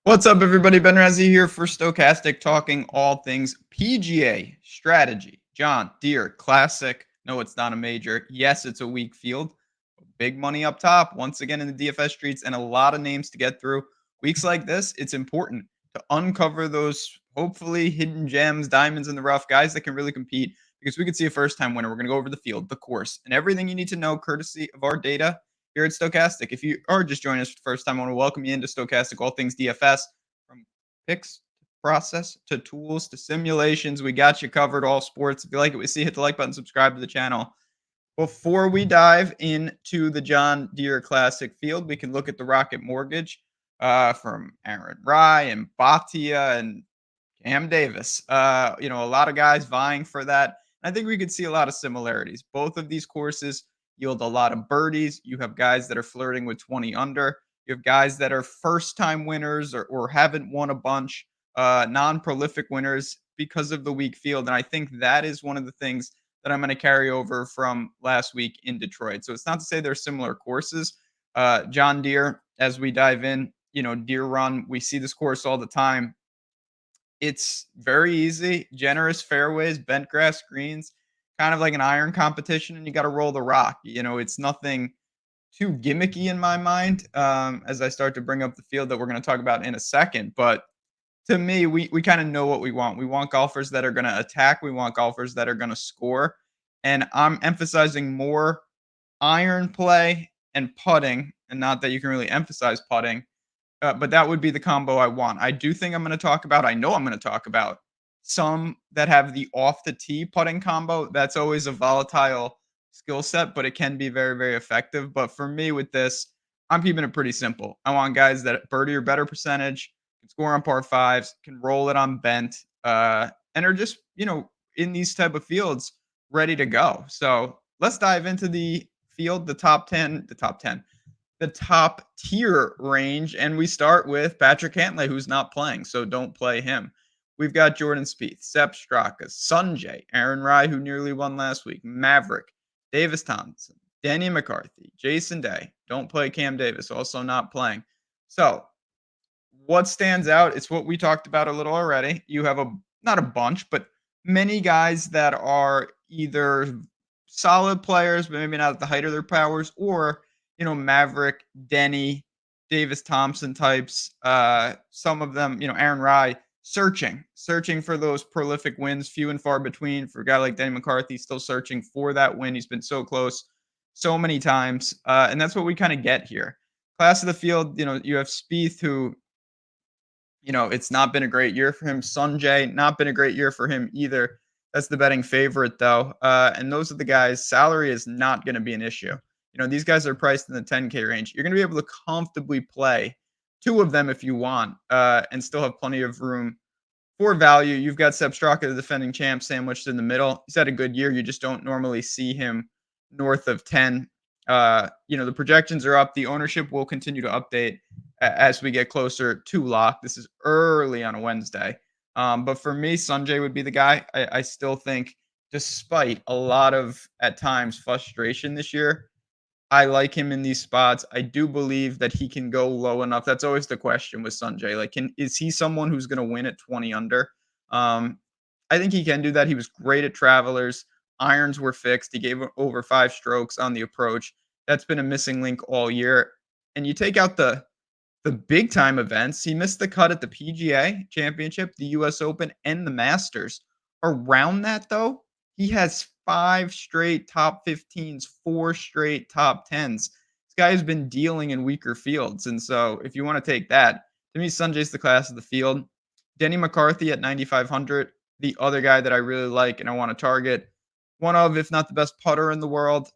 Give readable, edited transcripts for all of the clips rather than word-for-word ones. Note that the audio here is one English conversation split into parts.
What's up, everybody? Ben Razzie here for Stokastic, talking all things PGA Strategy. John Deere Classic. No, it's not a major. Yes, it's a weak field. Big money up top, once again in the DFS streets, and a lot of names to get through. Weeks like this, it's important to uncover those hopefully hidden gems, diamonds in the rough, guys that can really compete because we could see a first time winner. We're going to go over the field, the course, and everything you need to know courtesy of our data here at Stokastic. If you are just joining us for the first time, I want to welcome you into Stokastic, all things DFS, from picks to process to tools to simulations. We got you covered, all sports. If you like what we see, hit the like button, subscribe to the channel. Before we dive into the John Deere Classic field, we can look at the Rocket Mortgage from Aaron Rye and Batia and Cam Davis. A lot of guys vying for that. I think we could see a lot of similarities. Both of these courses yield a lot of birdies. You have guys that are flirting with 20 under. You have guys that are first time winners or haven't won a bunch, non prolific winners because of the weak field. And I think that is one of the things that I'm going to carry over from last week in Detroit. So it's not to say they're similar courses. John Deere, as we dive in, Deere Run, we see this course all the time. It's very easy, generous fairways, bent grass greens, kind of like an iron competition, and you got to roll the rock. It's nothing too gimmicky in my mind, as I start to bring up the field that we're going to talk about in a second. But to me, we kind of know what we want. We want golfers that are going to attack. We want golfers that are going to score. And I'm emphasizing more iron play and putting, and not that you can really emphasize putting, but that would be the combo I want. I do think I know I'm going to talk about some that have the off the tee putting combo. That's always a volatile skill set, but it can be very, very effective. But for me with this, I'm keeping it pretty simple. I want guys that birdie or better percentage, can score on par fives, can roll it on bent, and are just, in these type of fields ready to go. So let's dive into the field, the top tier range. And we start with Patrick Cantlay, who's not playing, so don't play him. We've got Jordan Spieth, Sepp Straka, Sunjay, Aaron Rye, who nearly won last week, Maverick, Davis Thompson, Danny McCarthy, Jason Day. Don't play Cam Davis, also not playing. So what stands out? It's what we talked about a little already. You have not a bunch, but many guys that are either solid players, but maybe not at the height of their powers, or Maverick, Denny, Davis Thompson types. Some of them, Aaron Rye, searching for those prolific wins, few and far between. For a guy like Danny McCarthy, still searching for that win. He's been so close so many times, and that's what we kind of get here. Class of the field, you have Spieth, who it's not been a great year for him. Sunjay, not been a great year for him either. That's the betting favorite, though. And those are the guys. Salary is not going to be an issue. These guys are priced in the 10K range. You're going to be able to comfortably play two of them if you want, and still have plenty of room for value. You've got Sepp Straka, the defending champ, sandwiched in the middle. He's had a good year. You just don't normally see him north of 10. The projections are up. The ownership will continue to update as we get closer to lock. This is early on a Wednesday. But for me, Sunjay would be the guy. I still think, despite a lot of, at times, frustration this year, I like him in these spots. I do believe that he can go low enough. That's always the question with Sunjay. Like, is he someone who's going to win at 20 under? I think he can do that. He was great at Travelers. Irons were fixed. He gave over 5 strokes on the approach. That's been a missing link all year. And you take out the big time events. He missed the cut at the PGA Championship, the US Open, and the Masters. Around that, though, he has 5 straight top 15s, 4 straight top 10s. This guy has been dealing in weaker fields. And so if you want to take that, to me, Sunjay's the class of the field. Denny McCarthy at 9,500, the other guy that I really like and I want to target. One of, if not the best putter in the world.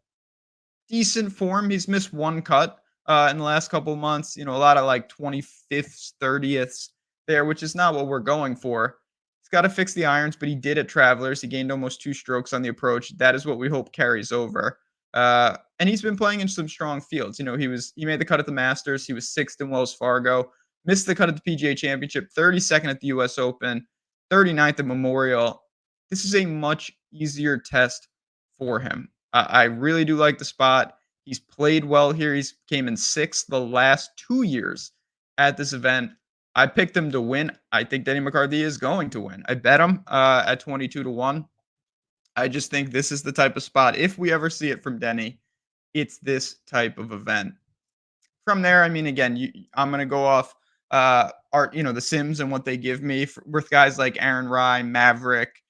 Decent form. He's missed one cut in the last couple of months. A lot of like 25th, 30th there, which is not what we're going for. He's got to fix the irons, but he did at Travelers. He gained almost 2 strokes on the approach. That is what we hope carries over. And he's been playing in some strong fields. He made the cut at the Masters. He was 6th in Wells Fargo. Missed the cut at the PGA Championship. 32nd at the US Open. 39th at Memorial. This is a much easier test for him. I really do like the spot. He's played well here. He's came in 6th the last 2 years at this event. I picked him to win. I think Denny McCarthy is going to win. I bet him at 22 to 1. I just think this is the type of spot. If we ever see it from Denny, it's this type of event. From there, I mean, again, I'm going to go off the Sims and what they give me with guys like Aaron Rye, Maverick,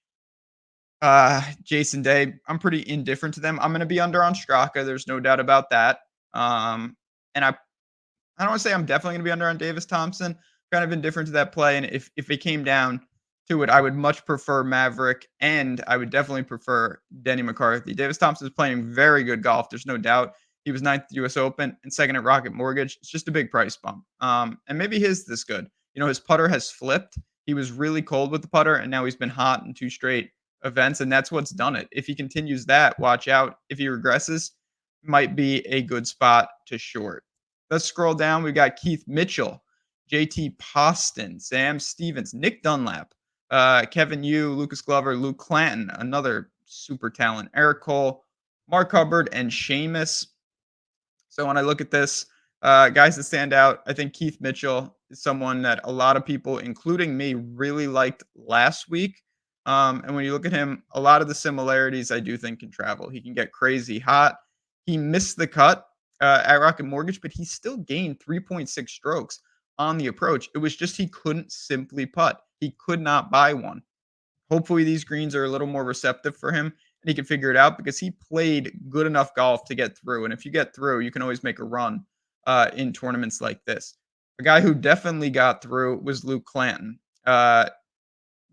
Jason Day. I'm pretty indifferent to them. I'm going to be under on Straka. There's no doubt about that. And I don't want to say I'm definitely going to be under on Davis Thompson. Kind of indifferent to that play. And if it came down to it, I would much prefer Maverick, and I would definitely prefer Denny McCarthy. Davis Thompson is playing very good golf. There's no doubt. He was ninth at the U.S. Open and second at Rocket Mortgage. It's just a big price bump. And maybe his this good. His putter has flipped. He was really cold with the putter, and now he's been hot in two straight events, and that's what's done it. If he continues that, watch out. If he regresses, might be a good spot to short. Let's scroll down. We've got Keith Mitchell, JT Poston, Sam Stevens, Nick Dunlap, Kevin Yu, Lucas Glover, Luke Clanton, another super talent, Eric Cole, Mark Hubbard, and Seamus. So when I look at this, guys that stand out, I think Keith Mitchell is someone that a lot of people, including me, really liked last week. And when you look at him, a lot of the similarities I do think can travel. He can get crazy hot. He missed the cut at Rocket Mortgage, but he still gained 3.6 strokes on the approach. It was just he couldn't simply putt. He could not buy one. Hopefully, these greens are a little more receptive for him and he can figure it out because he played good enough golf to get through. And if you get through, you can always make a run in tournaments like this. A guy who definitely got through was Luke Clanton.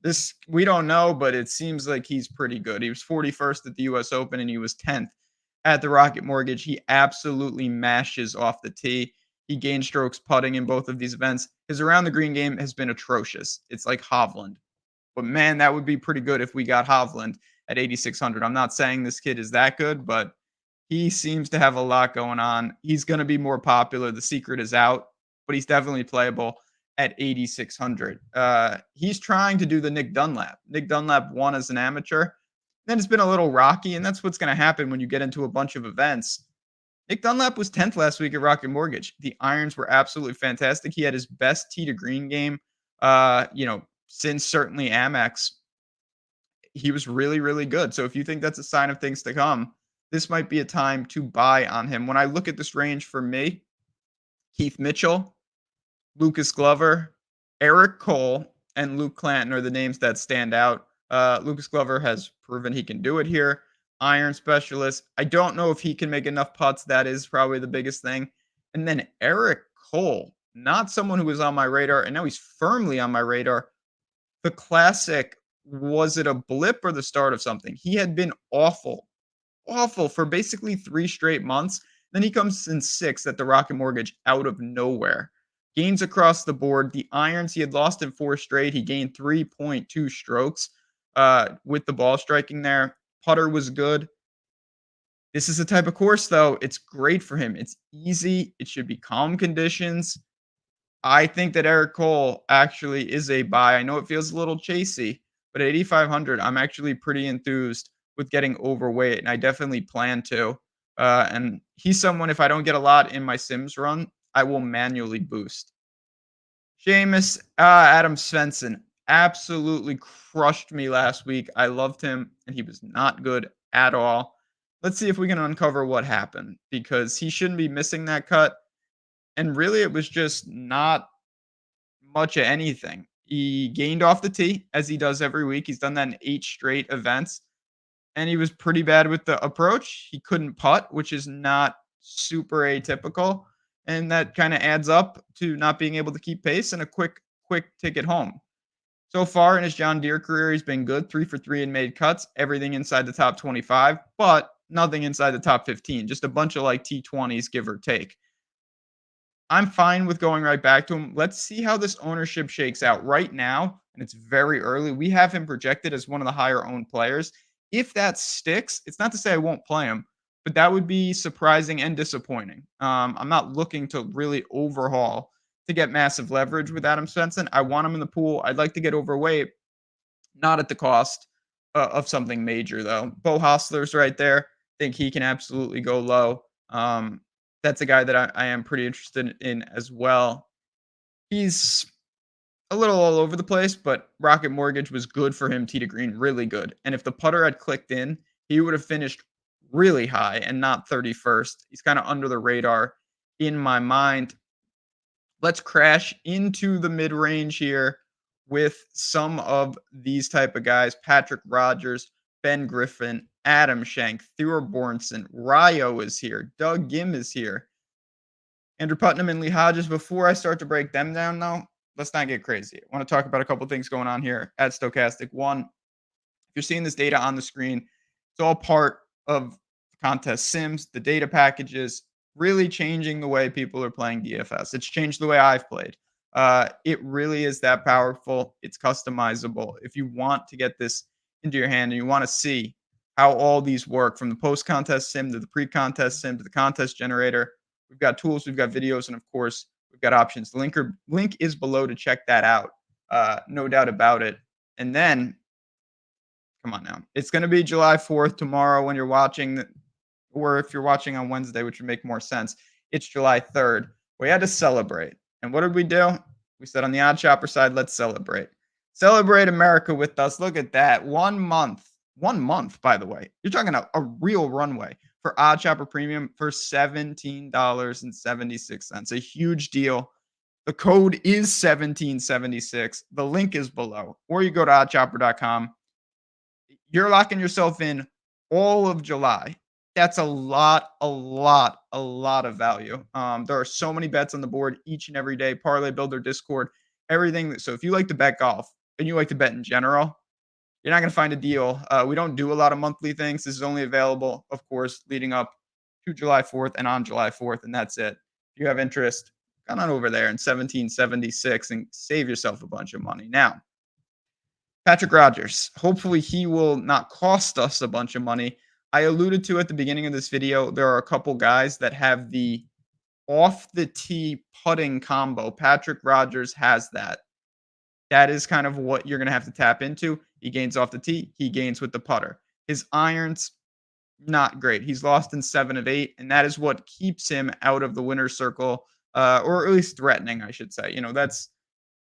This we don't know, but it seems like he's pretty good. He was 41st at the U.S. Open and he was 10th at the Rocket Mortgage. He absolutely mashes off the tee. He gained strokes putting in both of these events. His around the green game has been atrocious. It's like Hovland. But man, that would be pretty good if we got Hovland at 8,600. I'm not saying this kid is that good, but he seems to have a lot going on. He's going to be more popular. The secret is out, but he's definitely playable at 8,600. He's trying to do the Nick Dunlap. Nick Dunlap won as an amateur. Then it's been a little rocky, and that's what's going to happen when you get into a bunch of events. Nick Dunlap was 10th last week at Rocket Mortgage. The irons were absolutely fantastic. He had his best tee to green game, since certainly Amex. He was really, really good. So if you think that's a sign of things to come, this might be a time to buy on him. When I look at this range for me, Keith Mitchell, Lucas Glover, Eric Cole, and Luke Clanton are the names that stand out. Lucas Glover has proven he can do it here. Iron specialist. I don't know if he can make enough putts. That is probably the biggest thing. And then Eric Cole, not someone who was on my radar, and now he's firmly on my radar. The Classic, was it a blip or the start of something? He had been awful for basically 3 straight months. Then he comes in 6th at the Rocket Mortgage out of nowhere. Gains across the board. The irons, he had lost in 4 straight. He gained 3.2 strokes with the ball striking there. Putter was good. This is the type of course, though, it's great for him. It's easy. It should be calm conditions. I think that Eric Cole actually is a buy. I know it feels a little chasey, but at 8,500, I'm actually pretty enthused with getting overweight, and I definitely plan to. And he's someone, if I don't get a lot in my Sims run, I will manually boost. Seamus, Adam Svensson absolutely crushed me last week. I loved him, and he was not good at all. Let's see if we can uncover what happened because he shouldn't be missing that cut. And really, it was just not much of anything. He gained off the tee as he does every week. He's done that in 8 straight events. And he was pretty bad with the approach. He couldn't putt, which is not super atypical. And that kind of adds up to not being able to keep pace and a quick ticket home. So far in his John Deere career, he's been good, 3 for 3 and made cuts, everything inside the top 25, but nothing inside the top 15, just a bunch of like T20s, give or take. I'm fine with going right back to him. Let's see how this ownership shakes out right now. And it's very early. We have him projected as one of the higher owned players. If that sticks, it's not to say I won't play him, but that would be surprising and disappointing. I'm not looking to really overhaul to get massive leverage with Adam Svensson. I want him in the pool. I'd like to get overweight, not at the cost of something major, though. Bo Hostler's right there. Think he can absolutely go low. That's a guy that I am pretty interested in as well. He's a little all over the place, but Rocket Mortgage was good for him tee to green, really good. And if the putter had clicked in, he would have finished really high and not 31st. He's kind of under the radar in my mind. Let's crash into the mid range here with some of these type of guys: Patrick Rogers, Ben Griffin, Adam Schenk, Theodore Bornson, Ryo is here, Doug Gim is here, Andrew Putnam and Lee Hodges. Before I start to break them down, though, let's not get crazy. I want to talk about a couple things going on here at Stokastic. One, if you're seeing this data on the screen, it's all part of the contest sims, the data packages, really changing the way people are playing DFS. It's changed the way I've played. It really is that powerful. It's customizable. If you want to get this into your hand and you want to see how all these work, from the post-contest sim to the pre-contest sim to the contest generator, we've got tools, we've got videos, and of course, we've got options. The link is below to check that out. No doubt about it. And then, come on now, it's going to be July 4th tomorrow when you're watching, or if you're watching on Wednesday, which would make more sense, it's July 3rd. We had to celebrate. And what did we do? We said on the Odd Shopper side, let's celebrate. Celebrate America with us. Look at that. 1 month. 1 month, by the way. You're talking a real runway for Odd Shopper Premium for $17.76. A huge deal. The code is 1776. The link is below. Or you go to oddshopper.com. You're locking yourself in all of July. That's a lot of value. There are so many bets on the board each and every day. Parlay Builder, Discord, everything. So if you like to bet golf and you like to bet in general, you're not going to find a deal. We don't do a lot of monthly things. This is only available, of course, leading up to July 4th and on July 4th, and that's it. If you have interest, come on over there in 1776 and save yourself a bunch of money. Now, Patrick Rogers, hopefully he will not cost us a bunch of money. I alluded to at the beginning of this video, there are a couple guys that have the off the tee putting combo. Patrick Rogers has that. That is kind of what you're going to have to tap into. He gains off the tee. He gains with the putter. His irons, not great. He's lost in 7 of 8, and that is what keeps him out of the winner's circle, or at least threatening, I should say.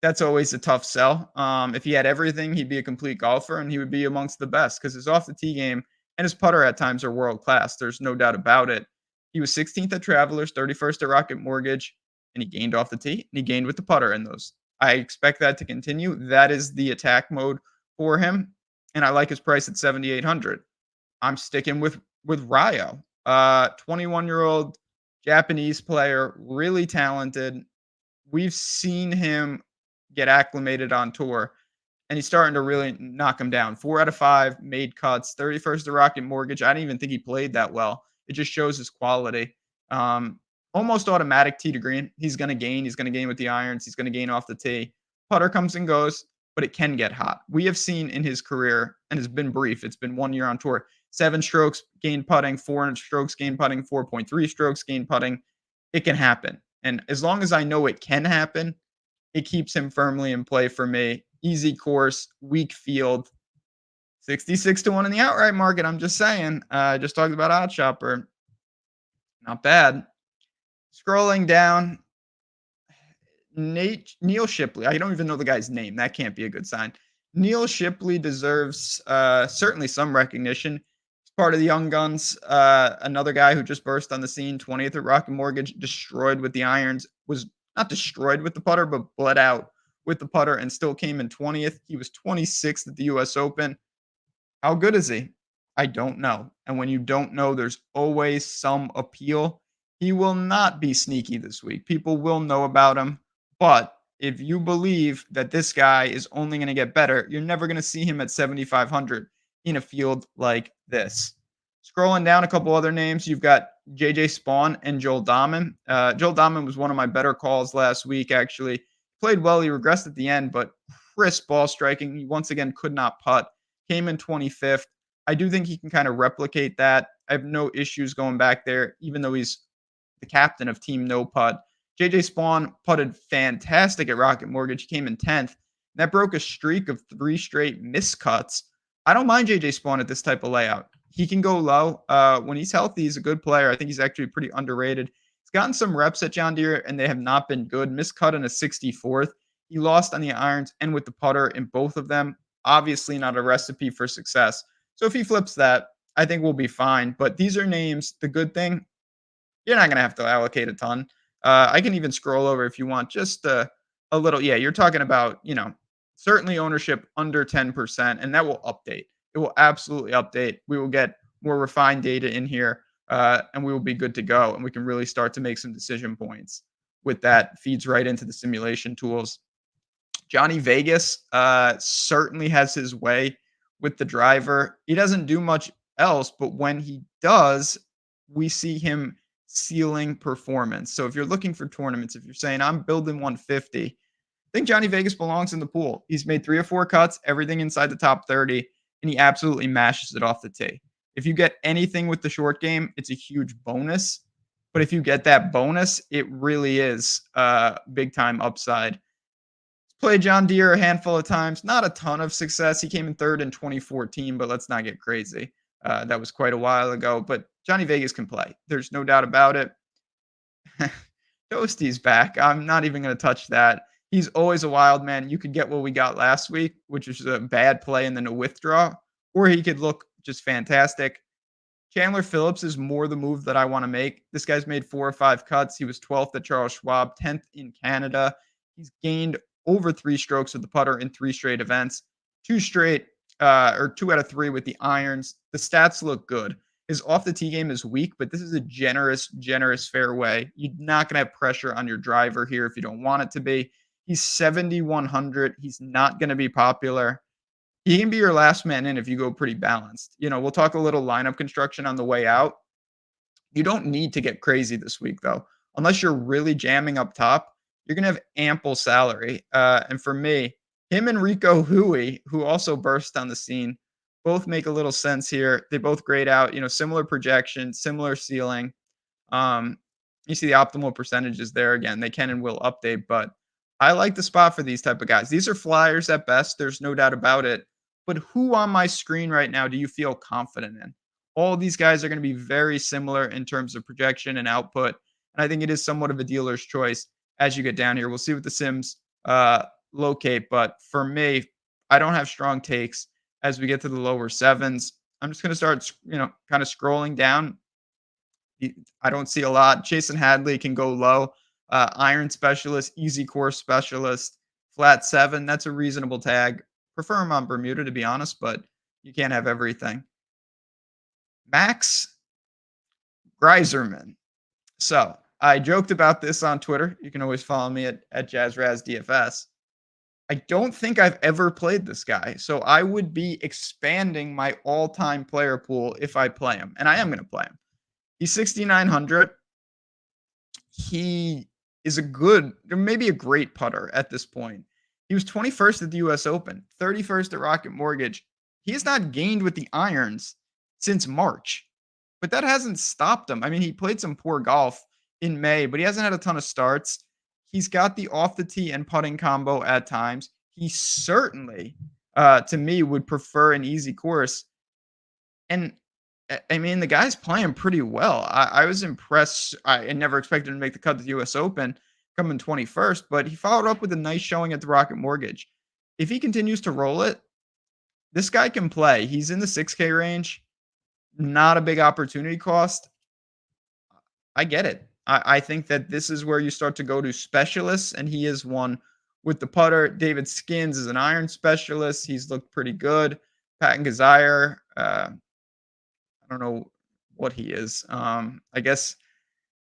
That's always a tough sell. If he had everything, he'd be a complete golfer, and he would be amongst the best because his off the tee game and his putter at times are world class. There's no doubt about it. He was 16th at Travelers, 31st at Rocket Mortgage, and he gained off the tee, and he gained with the putter in those. I expect that to continue. That is the attack mode for him, and I like his price at 7,800. I'm sticking with Ryo, 21-year-old Japanese player, really talented. We've seen him get acclimated on tour, and he's starting to really knock him down. 4 out of 5 made cuts, 31st to Rocket Mortgage. I didn't even think he played that well. It just shows his quality. Almost automatic tee to green. He's going to gain. He's going to gain with the irons. He's going to gain off the tee. Putter comes and goes, but it can get hot. We have seen in his career, and it's been brief, it's been 1 year on tour, 7 strokes gain putting, 4 strokes gain putting, 4.3 strokes gain putting. It can happen. And as long as I know it can happen, it keeps him firmly in play for me. Easy course, weak field, 66 to 1 in the outright market. I'm just saying. I just talked about Odd Shopper. Not bad. Scrolling down, Neil Shipley. I don't even know the guy's name. That can't be a good sign. Neil Shipley deserves certainly some recognition. He's part of the Young Guns. Another guy who just burst on the scene, 20th at Rocket Mortgage, destroyed with the irons. Was not destroyed with the putter, but bled out with the putter and still came in 20th. He was 26th at the U.S. Open. How good is he? I don't know. And when you don't know, there's always some appeal. He will not be sneaky this week. People will know about him. But if you believe that this guy is only going to get better, you're never going to see him at 7,500 in a field like this. Scrolling down a couple other names, you've got JJ Spawn and Joel Dahman. Joel Dahman was one of my better calls last week, actually. Played well. He regressed at the end, but crisp ball striking. He once again could not putt. Came in 25th. I do think he can kind of replicate that. I have no issues going back there, even though he's the captain of Team No Putt. JJ Spawn putted fantastic at Rocket Mortgage. He came in 10th. That broke a streak of 3 straight miscuts. I don't mind JJ Spawn at this type of layout. He can go low. When he's healthy, he's a good player. I think he's actually pretty underrated. He's gotten some reps at John Deere, and they have not been good. Miscut in a 64th. He lost on the irons and with the putter in both of them. Obviously, not a recipe for success. So if he flips that, I think we'll be fine. But these are names. The good thing, you're not going to have to allocate a ton. I can even scroll over if you want just a little. Yeah, you're talking about, certainly ownership under 10%, and that will update. It will absolutely update. We will get more refined data in here, and we will be good to go. And we can really start to make some decision points with that. Feeds right into the simulation tools. Johnny Vegas certainly has his way with the driver. He doesn't do much else, but when he does, we see him ceiling performance. So if you're looking for tournaments, if you're saying I'm building 150, I think Johnny Vegas belongs in the pool. He's made 3 or 4 cuts, everything inside the top 30, and he absolutely mashes it off the tee. If you get anything with the short game, it's a huge bonus. But if you get that bonus, it really is big time upside. Played John Deere a handful of times, not a ton of success. He came in third in 2014, but let's not get crazy. That was quite a while ago. But Johnny Vegas can play. There's no doubt about it. Toasty's back. I'm not even going to touch that. He's always a wild man. You could get what we got last week, which is a bad play and then a withdraw, or he could look just fantastic. Chandler Phillips is more the move that I want to make. This guy's made 4 or 5 cuts. He was 12th at Charles Schwab, 10th in Canada. He's gained over 3 strokes with the putter in 3 straight events, 2 straight or 2 out of 3 with the irons. The stats look good. His off the tee game is weak, but this is a generous fairway. You're not going to have pressure on your driver here if you don't want it to be. He's 7,100. He's not going to be popular. He can be your last man in if you go pretty balanced. We'll talk a little lineup construction on the way out. You don't need to get crazy this week, though. Unless you're really jamming up top, you're going to have ample salary. And for me, him and Rico Hui, who also burst on the scene, both make a little sense here. They both grade out, similar projection, similar ceiling. You see the optimal percentages there again. They can and will update, but I like the spot for these type of guys. These are flyers at best. There's no doubt about it. But who on my screen right now do you feel confident in? All of these guys are going to be very similar in terms of projection and output. And I think it is somewhat of a dealer's choice as you get down here. We'll see what the Sims locate. But for me, I don't have strong takes as we get to the lower sevens. I'm just going to start, kind of scrolling down. I don't see a lot. Jason Hadley can go low. Iron specialist, easy course specialist, flat 7. That's a reasonable tag. Prefer him on Bermuda, to be honest, but you can't have everything. Max Greiserman. So I joked about this on Twitter. You can always follow me at JazzRazDFS. I don't think I've ever played this guy, so I would be expanding my all-time player pool if I play him, and I am going to play him. He's 6,900. He is a good, or maybe a great putter at this point. He was 21st at the U.S. Open, 31st at Rocket Mortgage. He has not gained with the irons since March, but that hasn't stopped him. I mean, he played some poor golf in May, but he hasn't had a ton of starts. He's got the off the tee and putting combo at times. He certainly, to me, would prefer an easy course. And I mean, the guy's playing pretty well. I was impressed. I never expected him to make the cut to the U.S. Open coming 21st, but he followed up with a nice showing at the Rocket Mortgage. If he continues to roll it, this guy can play. He's in the 6K range. Not a big opportunity cost. I get it. I think that this is where you start to go to specialists, and he is one with the putter. David Skins is an iron specialist. He's looked pretty good. Patton Gazire, I don't know what he is. I guess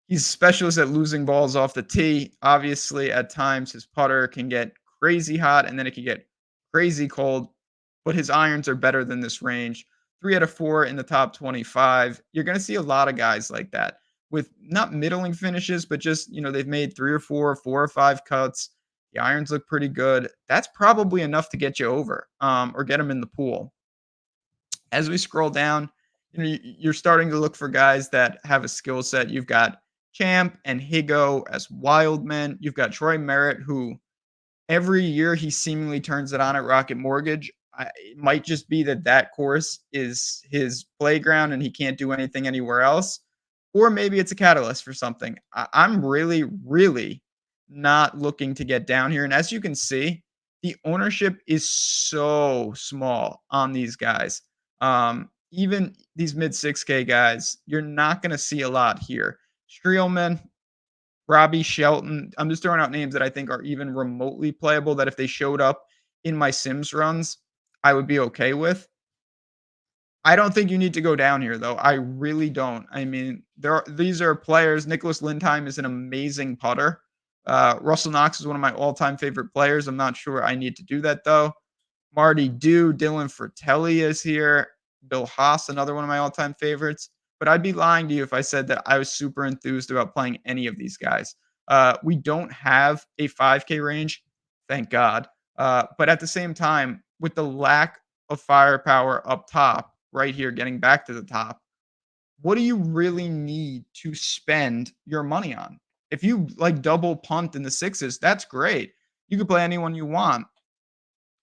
he's a specialist at losing balls off the tee. Obviously, at times his putter can get crazy hot and then it can get crazy cold, but his irons are better than this range. 3 out of 4 in the top 25. You're going to see a lot of guys like that with not middling finishes, but just, they've made 3 or 4, 4 or 5 cuts. The irons look pretty good. That's probably enough to get you over or get them in the pool. As we scroll down, you're starting to look for guys that have a skill set. You've got Champ and Higo as wild men. You've got Troy Merritt, who every year he seemingly turns it on at Rocket Mortgage. It might just be that course is his playground and he can't do anything anywhere else. Or maybe it's a catalyst for something. I'm really, really not looking to get down here. And as you can see, the ownership is so small on these guys. Even these mid 6K guys, you're not going to see a lot here. Streelman, Robbie Shelton. I'm just throwing out names that I think are even remotely playable that if they showed up in my Sims runs, I would be okay with. I don't think you need to go down here though. I really don't. I mean, these are players. Nicholas Lindheim is an amazing putter. Russell Knox is one of my all-time favorite players. I'm not sure I need to do that though. Marty Dew, Dylan Fratelli is here. Bill Haas, another one of my all-time favorites. But I'd be lying to you if I said that I was super enthused about playing any of these guys. We don't have a 5K range, thank God. But at the same time, with the lack of firepower up top, right here, getting back to the top, what do you really need to spend your money on? If you like double punt in the sixes, that's great. You can play anyone you want.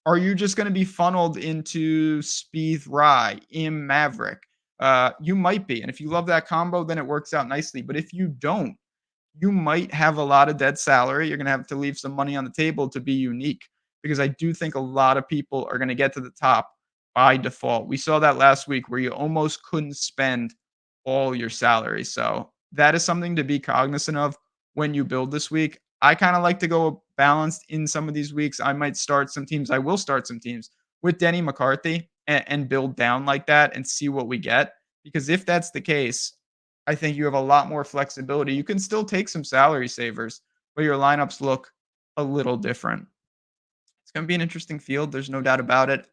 Are you just going to be funneled into Spieth Rye, Im Maverick? You might be. And if you love that combo, then it works out nicely. But if you don't, you might have a lot of dead salary. You're going to have to leave some money on the table to be unique because I do think a lot of people are going to get to the top by default. We saw that last week where you almost couldn't spend all your salary. So that is something to be cognizant of when you build this week. I kind of like to go balanced in some of these weeks. I might start some teams. I will start some teams with Denny McCarthy and build down like that and see what we get. Because if that's the case, I think you have a lot more flexibility. You can still take some salary savers, but your lineups look a little different. It's going to be an interesting field. There's no doubt about it.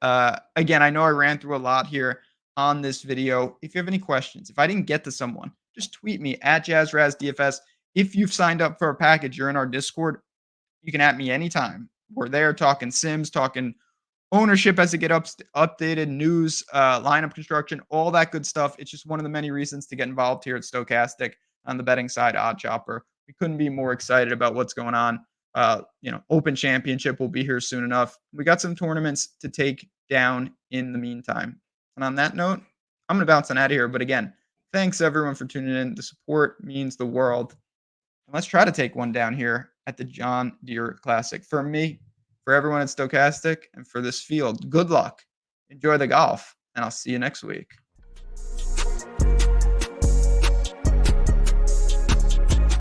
Again, I know I ran through a lot here on this video. If you have any questions, if I didn't get to someone, just tweet me at JazzRazDFS. If you've signed up for a package, you're in our Discord, you can at me anytime. We're there talking Sims, talking ownership as it get updated, news, lineup construction, all that good stuff. It's just one of the many reasons to get involved here at Stokastic on the betting side, Odd Chopper. We couldn't be more excited about what's going on. Open Championship will be here soon enough. We got some tournaments to take down in the meantime. And on that note, I'm going to bounce on out of here. But again, thanks everyone for tuning in. The support means the world. And let's try to take one down here at the John Deere Classic. For me, for everyone at Stokastic, and for this field, good luck. Enjoy the golf, and I'll see you next week.